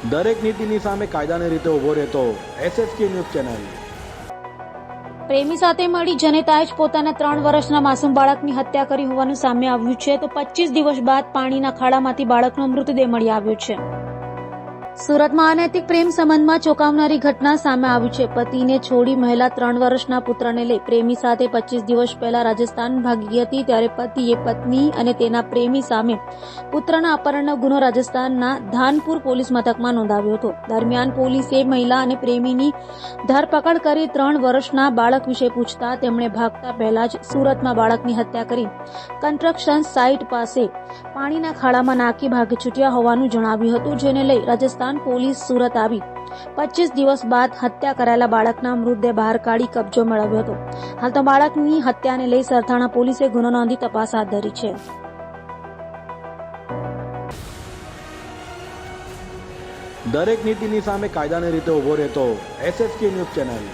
દરેક નીતિની સામે કાયદાની રીતે ઊભો રહેતો SSK ન્યૂઝ ચેનલ। પ્રેમી સાથે મળી જનેતાએ જ પોતાના 3 વર્ષના માસૂમ બાળકની હત્યા કરી હોવાનું સામે આવ્યું છે, તો 25 દિવસ બાદ પાણીના ખાડામાંથી બાળકનો મૃતદેહ મળી આવ્યો છે। સુરતમાં અનૈતિક પ્રેમ સંબંધમાં ચોંકાવનારી ઘટના સામે આવી છે। પતિને છોડી મહિલા 3 વર્ષના પુત્રને લઈ પ્રેમી સાથે 25 દિવસ પહેલા રાજસ્થાન ભાગી ગઈ હતી, ત્યારે પતિએ પત્ની અને તેના પ્રેમી સામે પુત્રના અપહરણનો ગુનો રાજસ્થાનના ધાનપુર પોલીસ મથકમાં નોંધાવ્યો હતો। દરમિયાન પોલીસે મહિલા અને પ્રેમીની ધરપકડ કરી 3 વર્ષના બાળક વિશે પૂછતા તેમણે ભાગતા પહેલા જ સુરતમાં બાળકની હત્યા કરી કન્સ્ટ્રક્શન સાઇટ પાસે પાણીના ખાડામાં નાખી ભાગી છૂટ્યા હોવાનું જણાવ્યું હતું, જેને લઈ રાજસ્થાન પોલીસ સુરત આવી 25 દિવસ બાદ હત્યા કરાયેલા બાળકના મૃતદેહ બહાર કાઢી કબજો મેળવ્યો હતો। હાલ તો બાળકની હત્યાને લઈ સરથાણા પોલીસે ગુનો નોંધી તપાસ હાથ ધરી છે। દરેક નીતિની સામે કાયદાની રીતે ઊભો રહેતો SSK ન્યૂઝ ચેનલ।